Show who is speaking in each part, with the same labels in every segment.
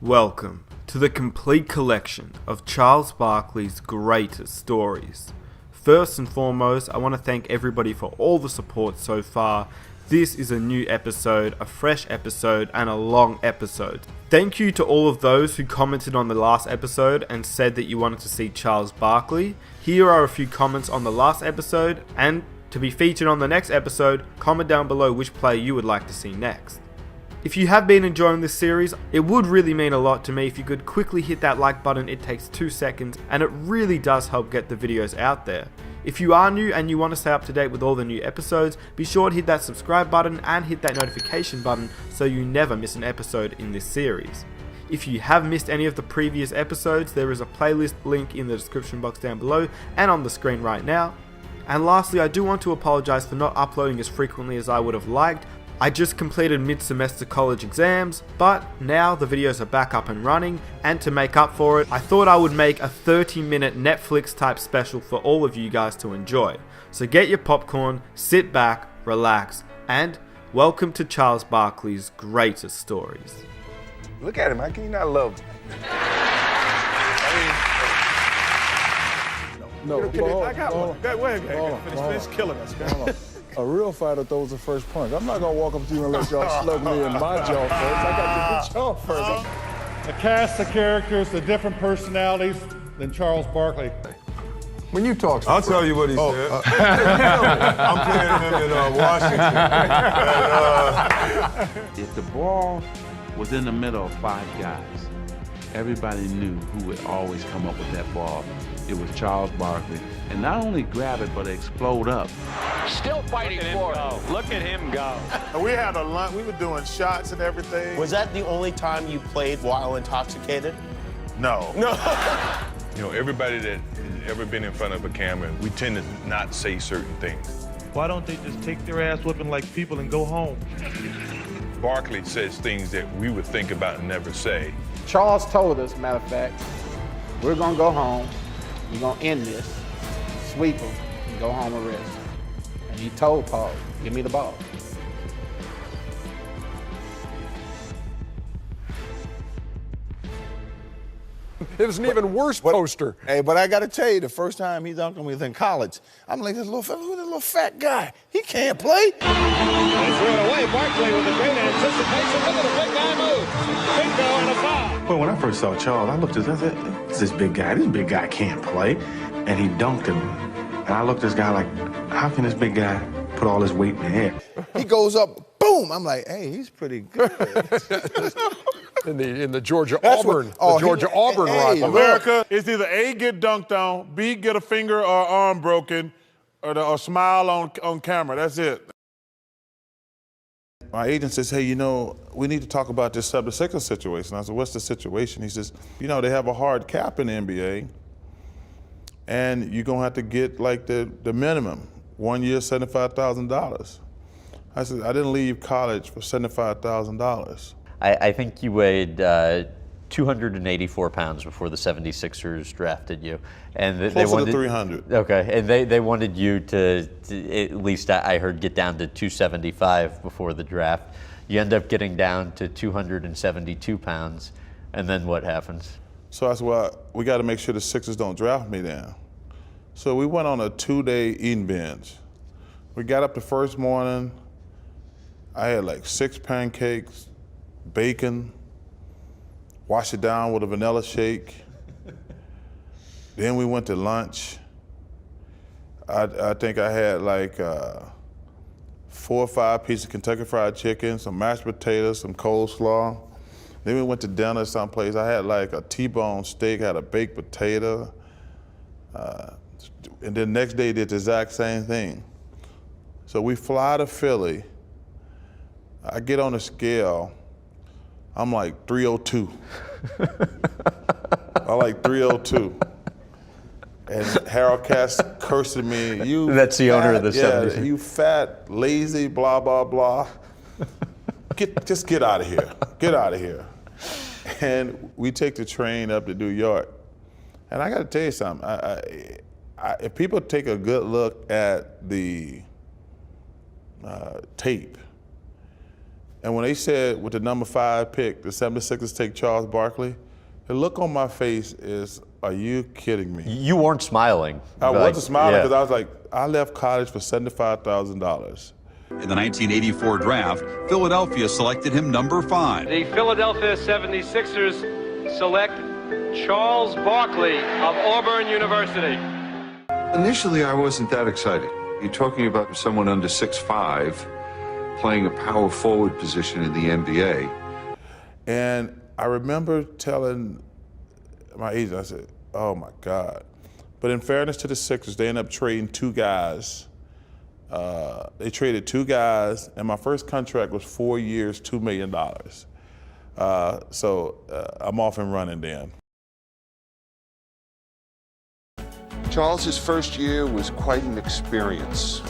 Speaker 1: Welcome to the complete collection of Charles Barkley's greatest stories. First and foremost, I want to thank everybody for all the support so far. This is a new episode, a fresh episode, and a long episode. Thank you to all of those who commented on the last episode and said that you wanted to see Charles Barkley. Here are a few comments on the last episode, and to be featured on the next episode, comment down below which player you would like to see next. If you have been enjoying this series, it would really mean a lot to me if you could quickly hit that like button. It takes 2 seconds and it really does help get the videos out there. If you are new and you want to stay up to date with all the new episodes, be sure to hit that subscribe button and hit that notification button so you never miss an episode in this series. If you have missed any of the previous episodes, there is a playlist link in the description box down below and on the screen right now. And lastly, I do want to apologize for not uploading as frequently as I would have liked. I just completed mid-semester college exams, but now the videos are back up and running, and to make up for it, I thought I would make a 30-minute Netflix type special for all of you guys to enjoy. So get your popcorn, sit back, relax, and welcome to Charles Barkley's greatest stories.
Speaker 2: Look at him, how can you not love him?
Speaker 3: No,
Speaker 2: I got one. Go ahead, finish killing us.
Speaker 3: A real fighter throws the first punch. I'm not gonna walk up to you and let y'all slug me in my jaw first. I got to get y'all first.
Speaker 4: A cast of characters, the different personalities than Charles Barkley.
Speaker 3: When you talk,
Speaker 2: I'll tell you what he said. I'm playing him in Washington.
Speaker 5: If the ball was in the middle of 5 guys, everybody knew who would always come up with that ball. It was Charles Barkley. And not only grab it, but explode up.
Speaker 6: Still fighting for it. Look at him go.
Speaker 2: We had a lunch, we were doing shots and everything.
Speaker 7: Was that the only time you played while intoxicated?
Speaker 2: No.
Speaker 8: You know, everybody that has ever been in front of a camera, we tend to not say certain things.
Speaker 9: Why don't they just take their ass whipping like people and go home?
Speaker 8: Barkley says things that we would think about and never say.
Speaker 10: Charles told us, matter of fact, we're gonna go home, we're gonna end this, sweep him, and go home and rest. And he told Paul, give me the ball.
Speaker 3: it was an even worse poster.
Speaker 2: Hey, but I gotta tell you, the first time he dunked on me was in college. I'm like, this little fella, who's this little fat guy? He can't play.
Speaker 6: They threw it away. Barkley with a great anticipation. Look at the big guy move. Bingo and a foul.
Speaker 11: Well, when I first saw Charles, I looked at this, I said, this big guy. This big guy can't play. And he dunked him. And I looked at this guy like, how can this big guy put all this weight in the air?
Speaker 2: He goes up, boom. I'm like, hey, he's pretty good.
Speaker 3: in the Georgia-Auburn, Georgia-Auburn rivalry.
Speaker 2: America, it's either A, get dunked on, B, get a finger or arm broken, or smile on camera. That's it. My agent says, hey, you know, we need to talk about this sub-6 situation. I said, what's the situation? He says, you know, they have a hard cap in the NBA, and you're going to have to get like the minimum, 1 year, $75,000. I said, I didn't leave college for $75,000.
Speaker 12: I think you weighed 284 pounds before the 76ers drafted you. And they wanted
Speaker 2: 300.
Speaker 12: Okay, and they wanted you to at least, I heard, get down to 275 before the draft. You end up getting down to 272 pounds, and then what happens?
Speaker 2: So I said, well, we got to make sure the Sixers don't draft me down. So we went on a 2-day eating binge. We got up the first morning. I had like 6 pancakes, bacon, wash it down with a vanilla shake. Then we went to lunch. I think I had like 4 or 5 pieces of Kentucky Fried Chicken, some mashed potatoes, some coleslaw. Then we went to dinner someplace. I had like a T-bone steak, had a baked potato. And then next day did the exact same thing. So we fly to Philly. I get on the scale, I'm like 302. I like 302. And Harold Cass cursing me, you
Speaker 12: That's the owner of the 70s.
Speaker 2: You fat, lazy, blah, blah, blah. Just get out of here. Get out of here. And we take the train up to New York. And I got to tell you something. If people take a good look at the tape, And when they said with the number 5 pick, the 76ers take Charles Barkley, the look on my face is, are you kidding me?
Speaker 12: You weren't smiling.
Speaker 2: I wasn't smiling because I was like, I left college for $75,000.
Speaker 13: In the 1984 draft, Philadelphia selected him number 5.
Speaker 14: The Philadelphia 76ers select Charles Barkley of Auburn University.
Speaker 15: Initially, I wasn't that excited. You're talking about someone under 6'5", playing a power forward position in the NBA.
Speaker 2: And I remember telling my agent, I said, oh my God. But in fairness to the Sixers, they ended up trading 2 guys. They traded 2 guys, and my first contract was 4 years, $2 million. So I'm off and running then.
Speaker 15: Charles's first year was quite an experience.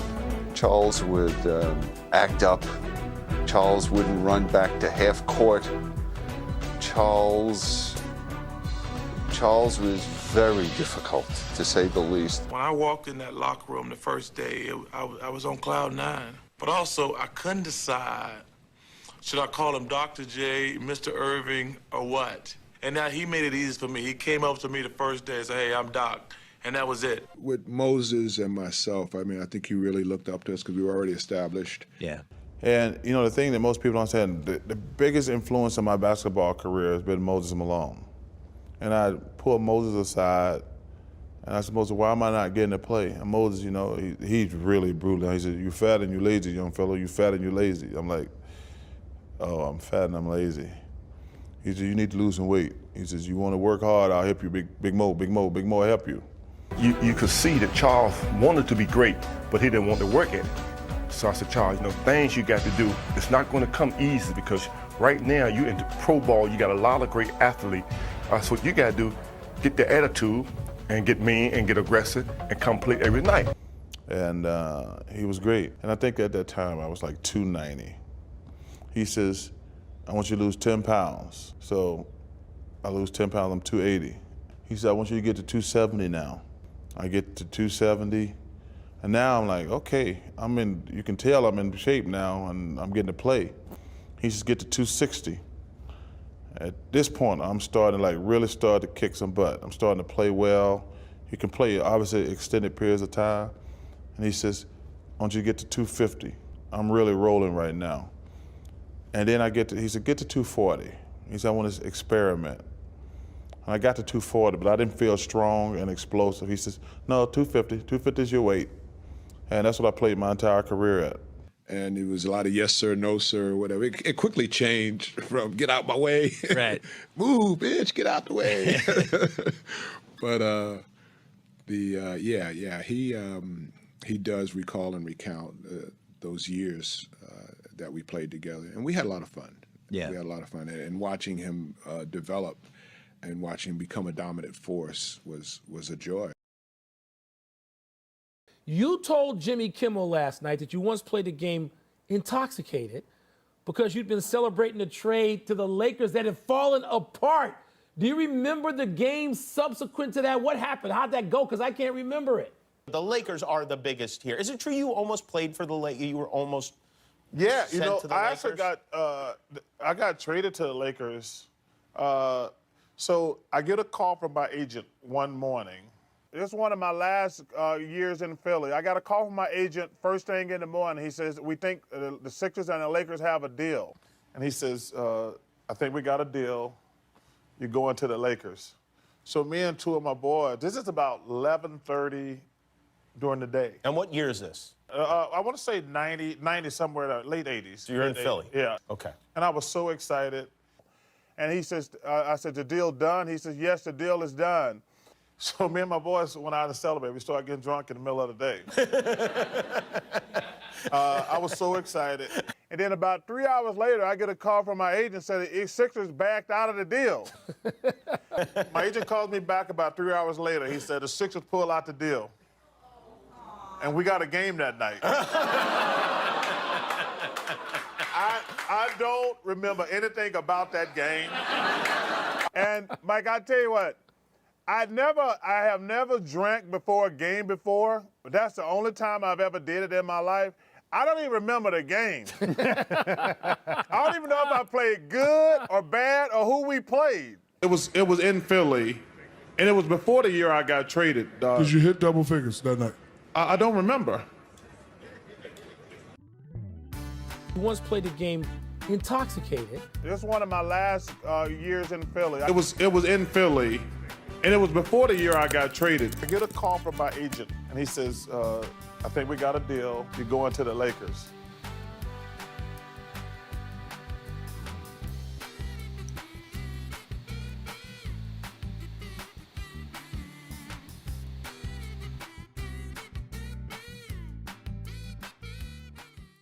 Speaker 15: Charles would act up. Charles wouldn't run back to half court. Charles was very difficult, to say the least.
Speaker 16: When I walked in that locker room the first day, I was on cloud 9. But also, I couldn't decide, should I call him Dr. J, Mr. Irving, or what? And now he made it easy for me. He came up to me the first day and said, hey, I'm Doc. And that was it.
Speaker 3: With Moses and myself, I mean, I think he really looked up to us because we were already established.
Speaker 12: Yeah.
Speaker 2: And, you know, the thing that most people don't understand, the biggest influence in my basketball career has been Moses Malone. And I pulled Moses aside, and I said, Moses, why am I not getting to play? And Moses, you know, he's really brutal. He said, you fat and you lazy, young fellow. You fat and you lazy. I'm like, oh, I'm fat and I'm lazy. He said, you need to lose some weight. He says, you want to work hard, I'll help you, Big Mo, I'll help you.
Speaker 17: You could see that Charles wanted to be great, but he didn't want to work at it. So I said, Charles, you know, things you got to do, it's not going to come easy because right now you're into pro ball, you got a lot of great athletes. So what you got to do, get the attitude and get mean and get aggressive and come play every night.
Speaker 2: And he was great. And I think at that time I was like 290. He says, I want you to lose 10 pounds. So I lose 10 pounds, I'm 280. He said, I want you to get to 270 now. I get to 270, and now I'm like, okay, you can tell I'm in shape now, and I'm getting to play. He says, get to 260. At this point, I'm starting to really start to kick some butt. I'm starting to play well. You can play, obviously, extended periods of time. And he says, I want you to get to 250. I'm really rolling right now. And then he said, get to 240. He said, I want to experiment. And I got to 240, but I didn't feel strong and explosive. He says, no, 250. 250 is your weight. And that's what I played my entire career at.
Speaker 3: And it was a lot of yes, sir, no, sir, whatever. It quickly changed from get out my way.
Speaker 12: Right.
Speaker 3: Move, bitch, get out the way. But he does recall and recount those years that we played together. And we had a lot of fun.
Speaker 12: Yeah.
Speaker 3: We had a lot of fun. And watching him develop and watching him become a dominant force was a joy.
Speaker 18: You told Jimmy Kimmel last night that you once played a game intoxicated because you'd been celebrating a trade to the Lakers that had fallen apart. Do you remember the game subsequent to that? What happened? How'd that go? Because I can't remember it.
Speaker 7: The Lakers are the biggest here. Is it true you almost played for the Lakers? You were almost
Speaker 2: Yeah, you
Speaker 7: sent
Speaker 2: know,
Speaker 7: to the
Speaker 2: I
Speaker 7: Lakers?
Speaker 2: actually got traded to the Lakers. So I get a call from my agent one morning. This is one of my last years in Philly. I got a call from my agent first thing in the morning. He says, we think the Sixers and the Lakers have a deal. And he says, I think we got a deal. You're going to the Lakers. So me and 2 of my boys, this is about 11:30 during the day.
Speaker 7: And what year is this?
Speaker 2: I want to say 90 somewhere, late 80s.
Speaker 7: So you're in Philly?
Speaker 2: Yeah.
Speaker 7: Okay.
Speaker 2: And I was so excited. And he says, I said, the deal done? He says, yes, the deal is done. So me and my boys went out to celebrate. We started getting drunk in the middle of the day. I was so excited. And then about 3 hours later, I get a call from my agent saying the Sixers backed out of the deal. My agent calls me back about 3 hours later. He said the Sixers pulled out the deal. And we got a game that night. I don't remember anything about that game. And Mike, I tell you what, I have never drank before a game before, but that's the only time I've ever did it in my life. I don't even remember the game. I don't even know if I played good or bad or who we played. It was in Philly, and it was before the year I got traded.
Speaker 19: Did you hit double figures that night?
Speaker 2: I don't remember.
Speaker 18: You once played a game intoxicated.
Speaker 2: This is one of my last years in Philly. It was in Philly, and it was before the year I got traded. I get a call from my agent, and he says, I think we got a deal. You're going to the Lakers.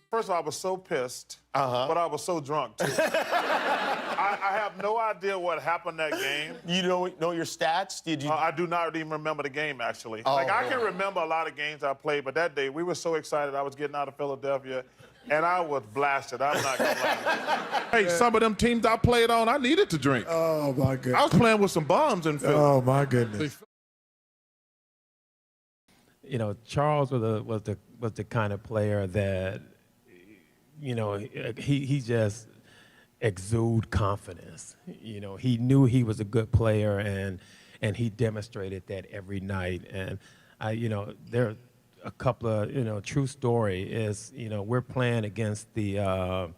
Speaker 2: First of all, I was so pissed, but I was so drunk, too. I have no idea what happened that game.
Speaker 7: You know your stats? Did you?
Speaker 2: I do not even remember the game, actually. I can remember a lot of games I played, but that day, we were so excited. I was getting out of Philadelphia, and I was blasted. I'm not going to lie. Hey, some of them teams I played on, I needed to drink.
Speaker 19: Oh, my goodness.
Speaker 2: I was playing with some bums in Philly.
Speaker 19: Oh, my goodness.
Speaker 18: You know, Charles was the kind of player that, you know, he just exude confidence. You know, he knew he was a good player, and he demonstrated that every night. And you know, there are a couple of, you know, true story is, you know, we're playing against the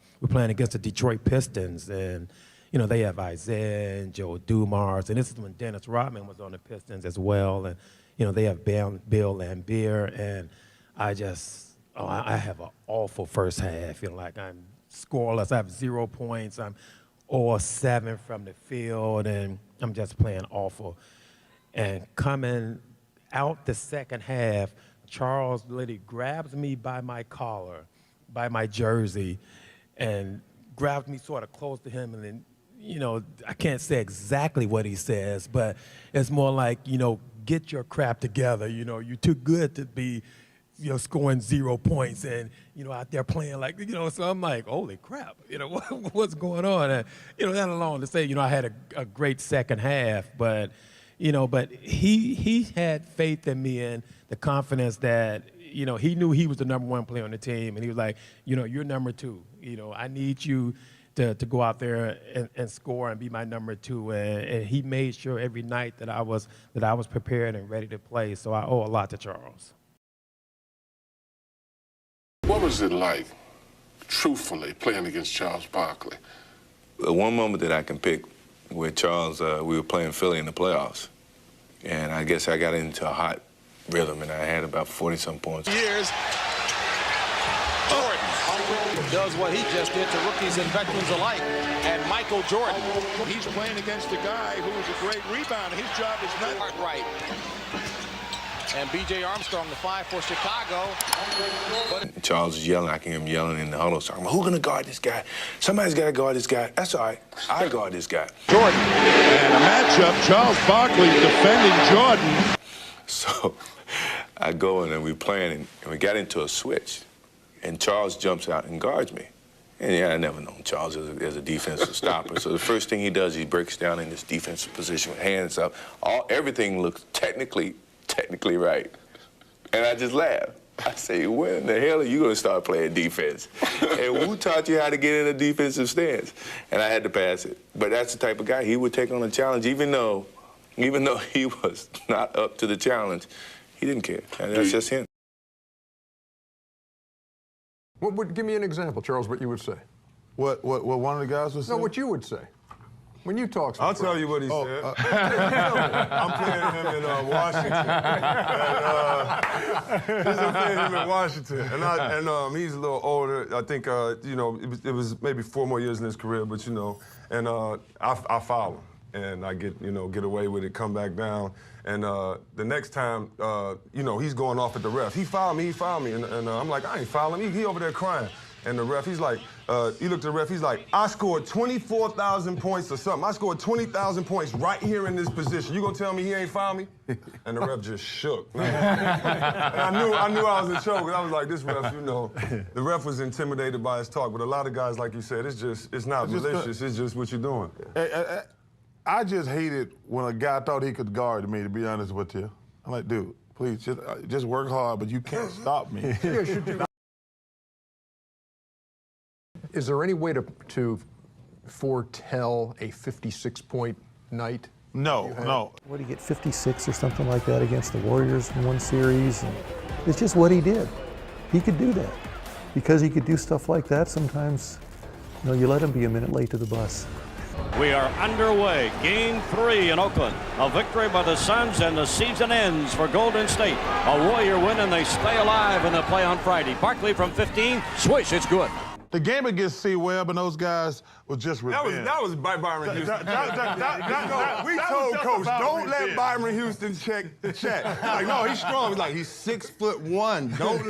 Speaker 18: Detroit Pistons, and you know, they have Isaiah and Joe Dumars, and this is when Dennis Rodman was on the Pistons as well, and you know, they have Bill Laimbeer, and I have an awful first half. You know, like I'm scoreless. I have 0 points. I'm 0-7 from the field, and I'm just playing awful. And coming out the second half, Charles literally grabs me by my collar, by my jersey, and grabs me sort of close to him. And then, you know, I can't say exactly what he says, but it's more like, you know, get your crap together. You know, you're too good to be, you know, scoring 0 points and, you know, out there playing like, you know, so I'm like, holy crap, you know, what's going on? And, you know, that alone to say, you know, I had a great second half, but, you know, but he had faith in me and the confidence that, you know, he knew he was the #1 player on the team, and he was like, you know, you're #2. You know, I need you to go out there and score and be my #2. And he made sure every night that I was prepared and ready to play. So I owe a lot to Charles.
Speaker 20: What was it like, truthfully, playing against Charles Barkley?
Speaker 8: One moment that I can pick with Charles, we were playing Philly in the playoffs. And I guess I got into a hot rhythm, and I had about 40-some points.
Speaker 6: Years. Jordan does what he just did to rookies and veterans alike. And Michael Jordan.
Speaker 3: He's playing against a guy who is a great rebounder. His job is not
Speaker 6: right. And B.J. Armstrong, the 5 for Chicago. But
Speaker 8: Charles is yelling. I can hear him yelling in the huddle. So I'm like, who's going to guard this guy? Somebody's got to guard this guy. That's all right. I guard this guy.
Speaker 3: Jordan. And a matchup, Charles Barkley defending Jordan.
Speaker 8: So I go in and we're playing, and we got into a switch. And Charles jumps out and guards me. And yeah, I never known Charles as a defensive stopper. So the first thing he does, he breaks down in this defensive position with hands up. Everything looks technically right. And I just laugh. I say, when the hell are you going to start playing defense? And who taught you how to get in a defensive stance? And I had to pass it. But that's the type of guy. He would take on a challenge, even though he was not up to the challenge. He didn't care. And that's just him.
Speaker 21: Give me an example, Charles, what you would say.
Speaker 2: What one of the guys was saying?
Speaker 21: No, what you would say. When you talk,
Speaker 22: I'll tell you what he said. I'm playing him in Washington. I'm playing him in Washington, and he's a little older. I think you know, it was maybe 4 more years in his career, but you know, and I foul him, and I get away with it, come back down, and the next time, you know, he's going off at the ref. He fouled me, and I'm like, I ain't fouling him. He over there crying. And the ref, he's like, he looked at the ref, he's like, I scored 24,000 points or something. I scored 20,000 points right here in this position. You gonna tell me he ain't fouled me? And the ref just shook. And I knew I was in trouble, because I was like, this ref, you know, the ref was intimidated by his talk, but a lot of guys, like you said, it's not malicious, it's just what you're doing.
Speaker 2: I just hated when a guy thought he could guard me, to be honest with you. I'm like, dude, please, just work hard, but you can't stop me.
Speaker 21: Is there any way to foretell a 56-point night?
Speaker 9: No.
Speaker 1: What did he get, 56 or something like that against the Warriors in one series? And it's just what he did. He could do that. Because he could do stuff like that, sometimes you let him be a minute late to the bus.
Speaker 4: We are underway. Game 3 in Oakland. A victory by the Suns, and the season ends for Golden State. A Warrior win, and they stay alive in the play on Friday. Barkley from 15. Swish, it's good.
Speaker 2: The game against C. Webb and those guys was just revenge.
Speaker 22: That was by Byron Houston. We told Coach, don't let Byron Houston check the check. Like, no, he's strong. Like, he's 6'1". Don't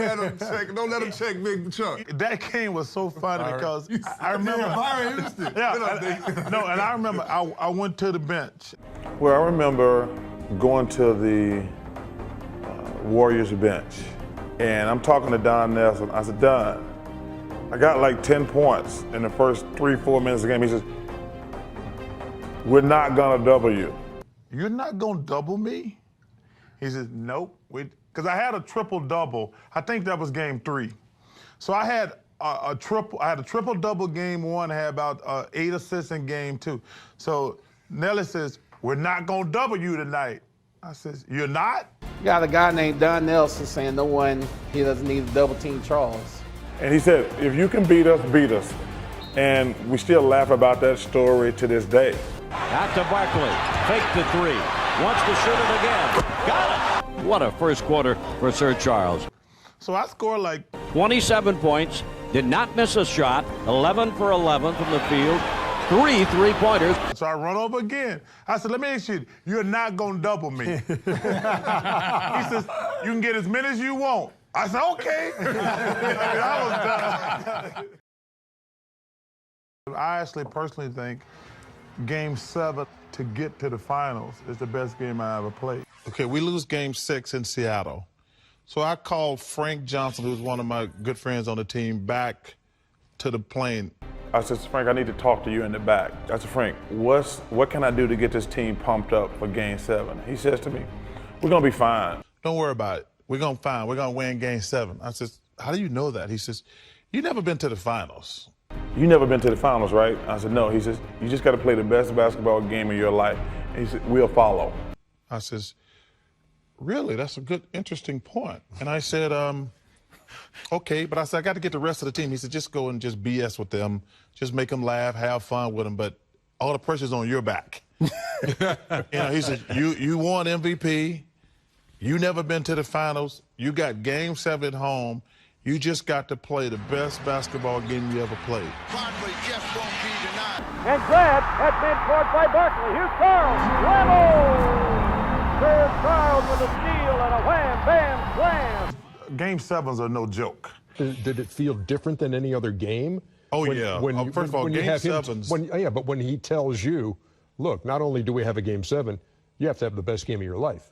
Speaker 22: let him check Big Chuck.
Speaker 2: That game was so funny because I remember
Speaker 22: Byron Houston.
Speaker 2: and I remember I went to the bench. Well, I remember going to the Warriors bench, and I'm talking to Don Nelson. I said, Don, I got like 10 points in the first 3-4 minutes of the game. He says, we're not gonna double you. You're not gonna double me? He says, nope. Because I had a triple-double. I think that was game 3. So I had a triple-double game 1, I had about 8 assists in game 2. So Nelly says, we're not gonna double you tonight. I says, you're not?
Speaker 10: Got a guy named Don Nelson saying he doesn't need to double team Charles.
Speaker 2: And he said, if you can beat us, beat us. And we still laugh about that story to this day.
Speaker 4: Out to Barkley. Fake the 3. Wants to shoot it again. Got it. What a first quarter for Sir Charles.
Speaker 2: So I scored like
Speaker 4: 27 points. Did not miss a shot. 11 for 11 from the field. 3 3-pointers.
Speaker 2: So I run over again. I said, let me ask you, you're not going to double me. He says, you can get as many as you want. I said, okay. I was done. I actually personally think Game 7 to get to the finals is the best game I ever played. Okay, we lose Game 6 in Seattle. So I called Frank Johnson, who's one of my good friends on the team, back to the plane. I said, Frank, I need to talk to you in the back. I said, Frank, what can I do to get this team pumped up for Game 7? He says to me, we're going to be fine. Don't worry about it. We're going to win Game 7. I said, how do you know that? He says, you never been to the finals. You never been to the finals, right? I said, no. He says, you just got to play the best basketball game of your life. And he said, we'll follow. I says, really? That's a good, interesting point. And I said, okay. But I said, I got to get the rest of the team. He said, just go and just BS with them. Just make them laugh, have fun with them. But all the pressure's on your back. He said, you won MVP. You never been to the finals. You got Game 7 at home. You just got to play the best basketball game you ever played.
Speaker 6: Barkley just won't be denied.
Speaker 14: And grabbed at midcourt by Barkley. Here's Charles. Level! Sir Charles with a steal and a wham, bam, slam.
Speaker 2: Game 7s are no joke.
Speaker 21: Did it feel different than any other game?
Speaker 2: Oh, yeah. First of all, Game 7s.
Speaker 21: But when he tells you, look, not only do we have a Game 7, you have to have the best game of your life.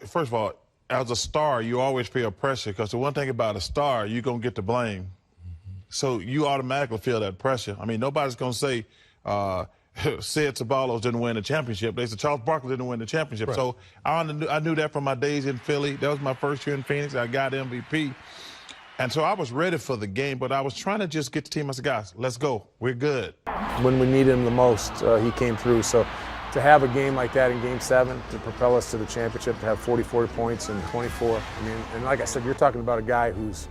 Speaker 2: First of all, as a star, you always feel pressure because the one thing about a star, you're going to get the blame. So you automatically feel that pressure. I mean, nobody's going to say Sid Ceballos didn't win the championship. They said Charles Barkley didn't win the championship. Right. So I knew that from my days in Philly. That was my first year in Phoenix. I got MVP. And so I was ready for the game, but I was trying to just get the team. I said, guys, let's go. We're good.
Speaker 23: When we needed him the most, he came through. So to have a game like that in Game 7 to propel us to the championship, to have 40 points and 24. I mean, and like I said, you're talking about a guy who's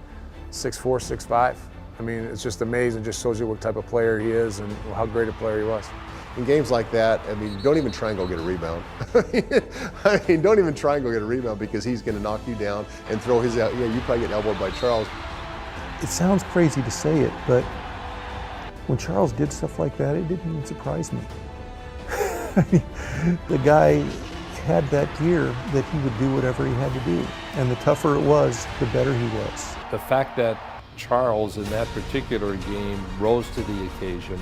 Speaker 23: 6'4", 6'5". I mean, it's just amazing. Just shows you what type of player he is and how great a player he was.
Speaker 24: In games like that, I mean, don't even try and go get a rebound. I mean, don't even try and go get a rebound because he's going to knock you down and throw his out. Yeah, you probably get elbowed by Charles.
Speaker 1: It sounds crazy to say it, but when Charles did stuff like that, it didn't even surprise me. The guy had that gear that he would do whatever he had to do. And the tougher it was, the better he was.
Speaker 25: The fact that Charles in that particular game rose to the occasion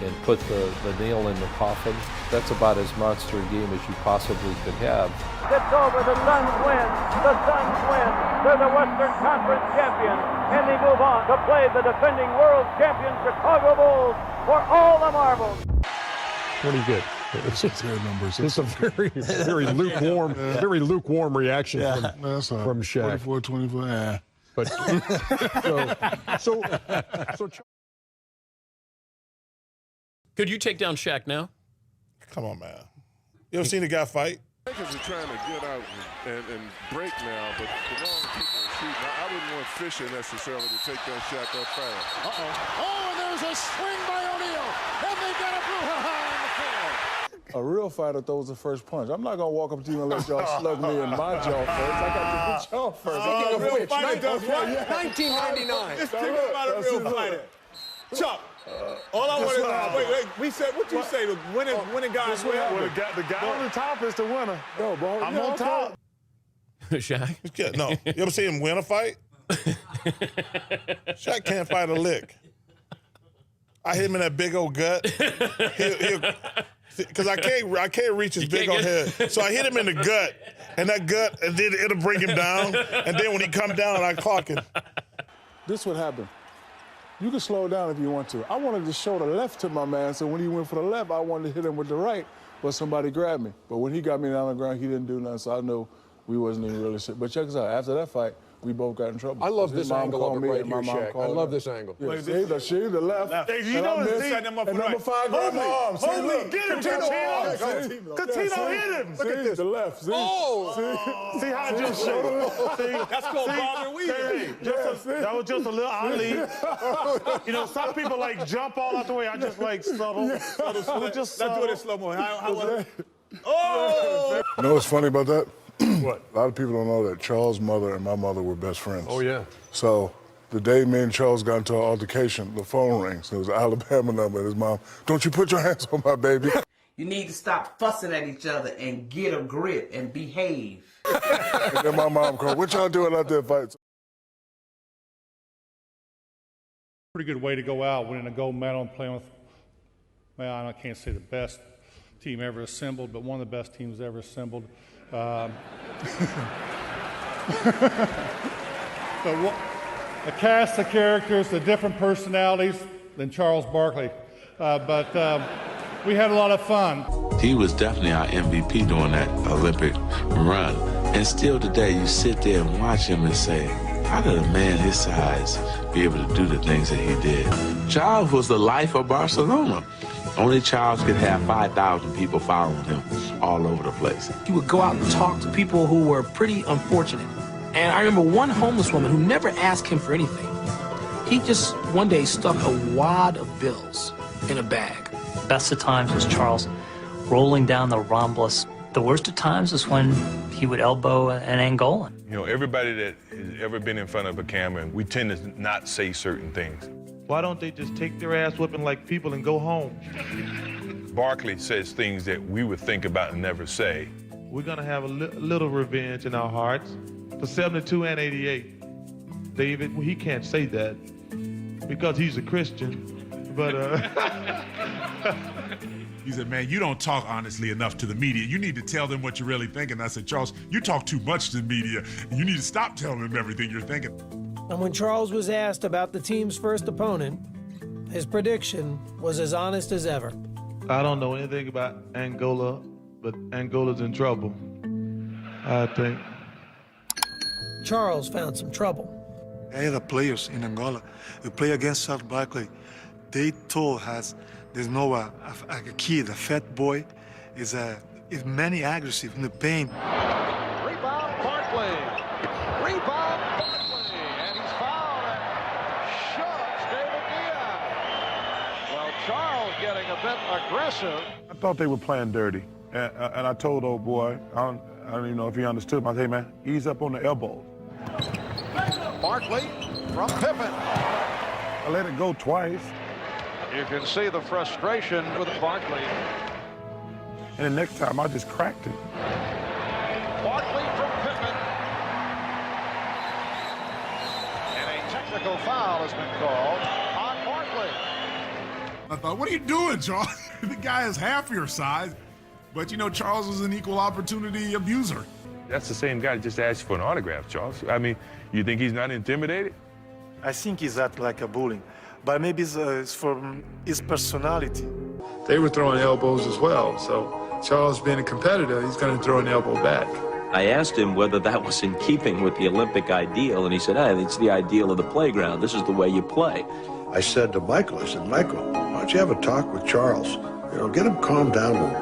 Speaker 25: and put the nail in the coffin, that's about as monster a game as you possibly could have.
Speaker 14: It's over. The Suns win. The Suns win. They're the Western Conference champions. And they move on to play the defending world champion Chicago Bulls for all the marbles.
Speaker 21: Pretty good. It's a very lukewarm, very lukewarm reaction from Shaq.
Speaker 19: 44-24.
Speaker 21: But so
Speaker 5: Could you take down Shaq now?
Speaker 2: Come on, man. You ever seen a guy fight?
Speaker 20: Lakers are trying to get out and break now, but the wrong people are shooting. I wouldn't want Fisher necessarily to take that shot that fast.
Speaker 6: Oh, and there's a swing by O'Neal, and they got a brouhaha on the floor.
Speaker 19: A real fighter throws the first punch. I'm not gonna walk up to you and let y'all slug me in my jaw first. I got to hit y'all first.
Speaker 6: Speaking of which,
Speaker 19: 1999.
Speaker 6: Let's think about a real fighter. Chuck. All I want to know, wait, we said, what you say, the winning guy is winning?
Speaker 20: Well, the guy on the top is the winner.
Speaker 19: No, bro.
Speaker 20: I'm on top.
Speaker 5: Shaq?
Speaker 2: Yeah, no. You ever see him win a fight? Shaq can't fight a lick. I hit him in that big old gut. Because I can't reach his big old head. So I hit him in the gut, and then it'll bring him down. And then when he come down, I clock him.
Speaker 19: This would happen. You can slow down if you want to. I wanted to show the left to my man, so when he went for the left, I wanted to hit him with the right, but somebody grabbed me. But when he got me down on the ground, he didn't do nothing, so I knew we wasn't even really shit. But check us out. After that fight, we both got in trouble.
Speaker 21: I love this angle of it right
Speaker 19: my
Speaker 21: here,
Speaker 19: mom
Speaker 21: Shaq. I love this angle.
Speaker 19: Yeah, see, the left.
Speaker 20: Hey, you know this thing.
Speaker 19: And number 5 grabbed my arm.
Speaker 20: Holy, get him, Catino. Catino hit him.
Speaker 19: Look at this. The left. See?
Speaker 20: Oh. See how I just showed.
Speaker 6: That's called Bobby Weaver.
Speaker 20: That was just a little Ali. You know, some people like jump all out the way. I just like subtle.
Speaker 6: Let's do it in slow-mo. How was it?
Speaker 19: You know what's funny about that?
Speaker 20: What?
Speaker 19: A lot of people don't know that Charles' mother and my mother were best friends.
Speaker 21: Oh, yeah.
Speaker 19: So the day me and Charles got into an altercation, the phone rings. It was an Alabama number, and his mom, "Don't you put your hands on my baby."
Speaker 11: You need to stop fussing at each other and get a grip and behave.
Speaker 19: And then my mom called, "What y'all doing out there fighting?"
Speaker 13: Pretty good way to go out, winning a gold medal and playing with, well, I can't say the best team ever assembled, but one of the best teams ever assembled. The cast of characters, the different personalities than Charles Barkley, but we had a lot of fun.
Speaker 8: He was definitely our MVP during that Olympic run. And still today, you sit there and watch him and say, how did a man his size be able to do the things that he did? Charles was the life of Barcelona. Only Charles could have 5,000 people following him all over the place.
Speaker 11: He would go out and talk to people who were pretty unfortunate. And I remember one homeless woman who never asked him for anything. He just one day stuck a wad of bills in a bag.
Speaker 15: Best of times was Charles rolling down the Ramblas. The worst of times was when he would elbow an Angolan.
Speaker 16: You know, everybody that has ever been in front of a camera, we tend to not say certain things.
Speaker 9: Why don't they just take their ass whipping like people and go home?
Speaker 16: Barkley says things that we would think about and never say.
Speaker 9: We're gonna have a little revenge in our hearts for 72 and 88. David, he can't say that because he's a Christian, but
Speaker 26: He said, man, you don't talk honestly enough to the media. You need to tell them what you're really thinking. I said, Charles, you talk too much to the media. You need to stop telling them everything you're thinking.
Speaker 27: And when Charles was asked about the team's first opponent, his prediction was as honest as ever.
Speaker 9: I don't know anything about Angola, but Angola's in trouble, I think.
Speaker 27: Charles found some trouble.
Speaker 28: I had players in Angola who play against Charles Barkley. They told us there's no a kid, a fat boy, is many aggressive in the paint.
Speaker 6: Rebound, Barkley. Rebound, Barkley. And he's fouled and shoves David Diaz. Well, Charles getting a bit aggressive.
Speaker 20: I thought they were playing dirty. And I told old boy, I don't even know if he understood. I said, hey, man, ease up on the elbow.
Speaker 6: Barkley from Pippen.
Speaker 20: I let it go twice.
Speaker 6: You can see the frustration with Barkley.
Speaker 20: And the next time, I just cracked it.
Speaker 6: Barkley from Pippen. And a technical foul has been called on Barkley.
Speaker 19: I thought, what are you doing, Charles? The guy is half your size. But, you know, Charles was an equal opportunity abuser.
Speaker 16: That's the same guy that just asked you for an autograph, Charles. I mean, you think he's not intimidated?
Speaker 28: I think he's acting like a bully, but maybe it's from his personality.
Speaker 19: They were throwing elbows as well, so Charles being a competitor, he's going to throw an elbow back.
Speaker 3: I asked him whether that was in keeping with the Olympic ideal, and he said, hey, it's the ideal of the playground. This is the way you play.
Speaker 4: I said to Michael, Michael, why don't you have a talk with Charles? Get him calmed down a little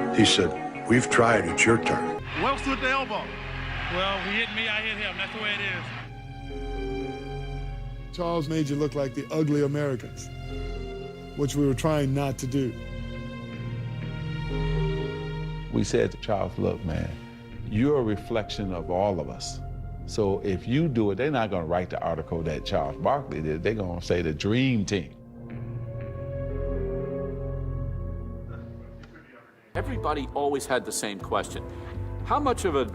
Speaker 4: bit. He said, we've tried, it's your turn.
Speaker 9: Welks with the elbow. Well, he hit me, I hit him. That's the way it is.
Speaker 19: Charles made you look like the ugly Americans, which we were trying not to do.
Speaker 7: We said to Charles, look, man, you're a reflection of all of us. So if you do it, they're not going to write the article that Charles Barkley did. They're going to say the dream team.
Speaker 10: Everybody always had the same question. How much of an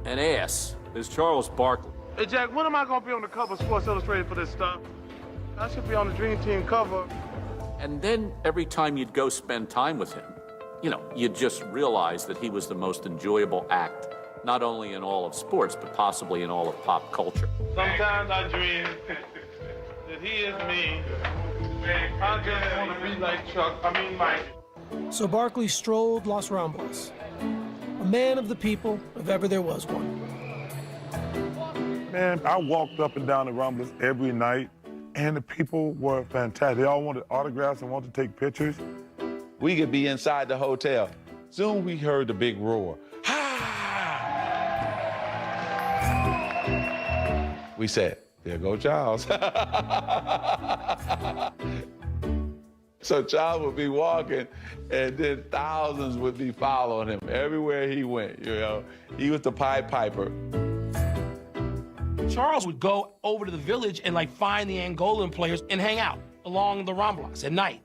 Speaker 10: ass is Charles Barkley?
Speaker 9: Hey, Jack, when am I going to be on the cover of Sports Illustrated for this stuff? I should be on the Dream Team cover.
Speaker 10: And then every time you'd go spend time with him, you'd just realize that he was the most enjoyable act, not only in all of sports, but possibly in all of pop culture.
Speaker 9: Sometimes I dream that he is me. I just want to be like Mike.
Speaker 27: So Barkley strolled Los Ramblas, a man of the people if ever there was one.
Speaker 12: Man, I walked up and down the Ramblas every night, and the people were fantastic. They all wanted autographs and wanted to take pictures.
Speaker 7: We could be inside the hotel. Soon we heard the big roar. We said, there go Charles. So Charles would be walking, and then thousands would be following him everywhere he went, He was the Pied Piper.
Speaker 11: Charles would go over to the village and find the Angolan players and hang out along the Ramblas at night.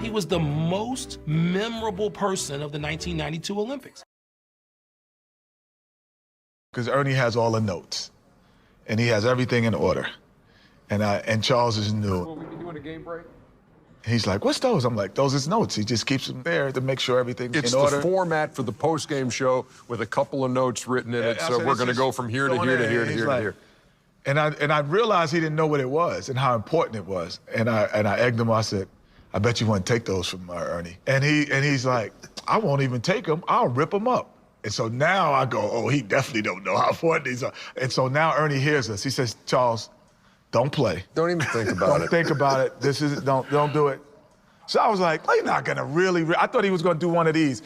Speaker 11: He was the most memorable person of the 1992 Olympics.
Speaker 17: Because Ernie has all the notes, and he has everything in order, and Charles is new.
Speaker 18: You want a game break?
Speaker 17: He's like, what's those? I'm like, those is notes. He just keeps them there to make sure everything's in order.
Speaker 21: It's the format for the post-game show with a couple of notes written in it, so we're going to go from here to here to here to here to here.
Speaker 17: And I realized he didn't know what it was and how important it was. And I egged him. I said, I bet you wouldn't take those from Ernie. And he's like, I won't even take them. I'll rip them up. And so now I go, oh, he definitely don't know how important these are. And so now Ernie hears us. He says, Charles, don't play.
Speaker 21: Don't even think about it.
Speaker 17: Don't think about it. This is don't do it. So I was like, well, you're not gonna really. I thought he was gonna do one of these,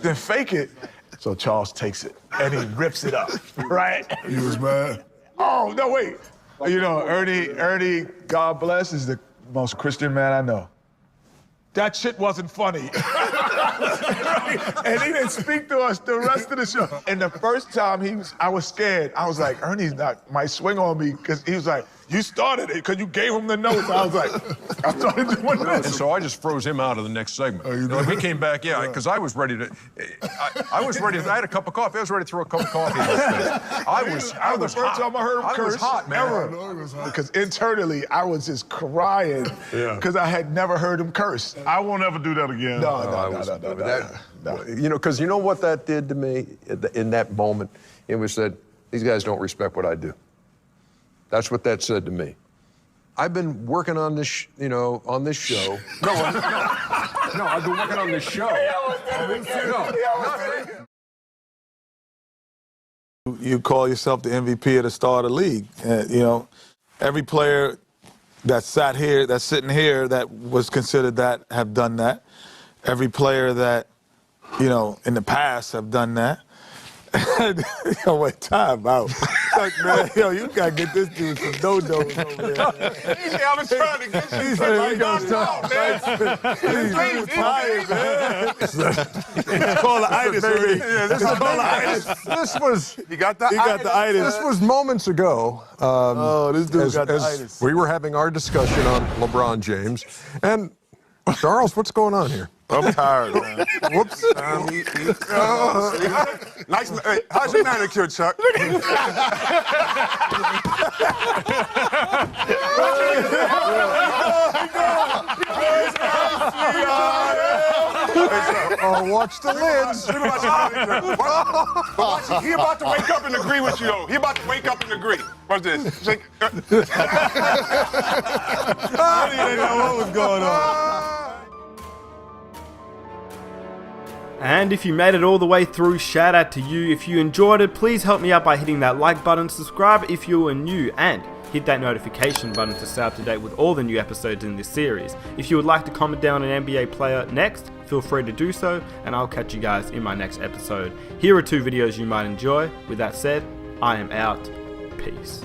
Speaker 17: then fake it. So Charles takes it and he rips it up, right?
Speaker 19: He was mad.
Speaker 17: Oh no, wait. Ernie, God bless, is the most Christian man I know. That shit wasn't funny. And he didn't speak to us the rest of the show. And the first time I was scared. I was like, Ernie's might swing on me, because he was like, you started it, because you gave him the notes. I was like, I started doing this.
Speaker 21: And so I just froze him out of the next segment. He came back, because I was ready to, I had a cup of coffee. I was ready to throw a cup of coffee in his face. I was
Speaker 17: the first time I heard him curse.
Speaker 21: I was hot, man.
Speaker 17: Ever. Because internally, I was just crying, because I had never heard him curse.
Speaker 12: I won't ever do that again.
Speaker 17: No.
Speaker 21: Because you know what that did to me in that moment? It was that these guys don't respect what I do. That's what that said to me. I've been working on this, on this show. No, I've been working on this show.
Speaker 17: You call yourself the MVP of the star of the league. Every player that's sitting here, that was considered that, have done that. Every player that, in the past have done that. Wait, time out. Look, man, you gotta get this dude some no-nos over there.
Speaker 21: I was trying to get you.
Speaker 17: He's tired, man. It's called the itis, already. This is called the itis.
Speaker 21: This was.
Speaker 17: He got the itis.
Speaker 21: This was moments ago.
Speaker 17: This dude got the itis.
Speaker 21: We were having our discussion on LeBron James, and Charles, what's going on here?
Speaker 17: I'm tired, man.
Speaker 21: Whoops.
Speaker 17: Nice. Hey, how's your manicure, Chuck?
Speaker 21: Watch the lids.
Speaker 17: He about to wake up and agree with you, though. He about to wake up and agree. What's this? I didn't even know what was going on.
Speaker 1: And if you made it all the way through, shout out to you. If you enjoyed it, please help me out by hitting that like button, subscribe if you are new, and hit that notification button to stay up to date with all the new episodes in this series. If you would like to comment down an NBA player next, feel free to do so, and I'll catch you guys in my next episode. Here are 2 videos you might enjoy. With that said, I am out. Peace.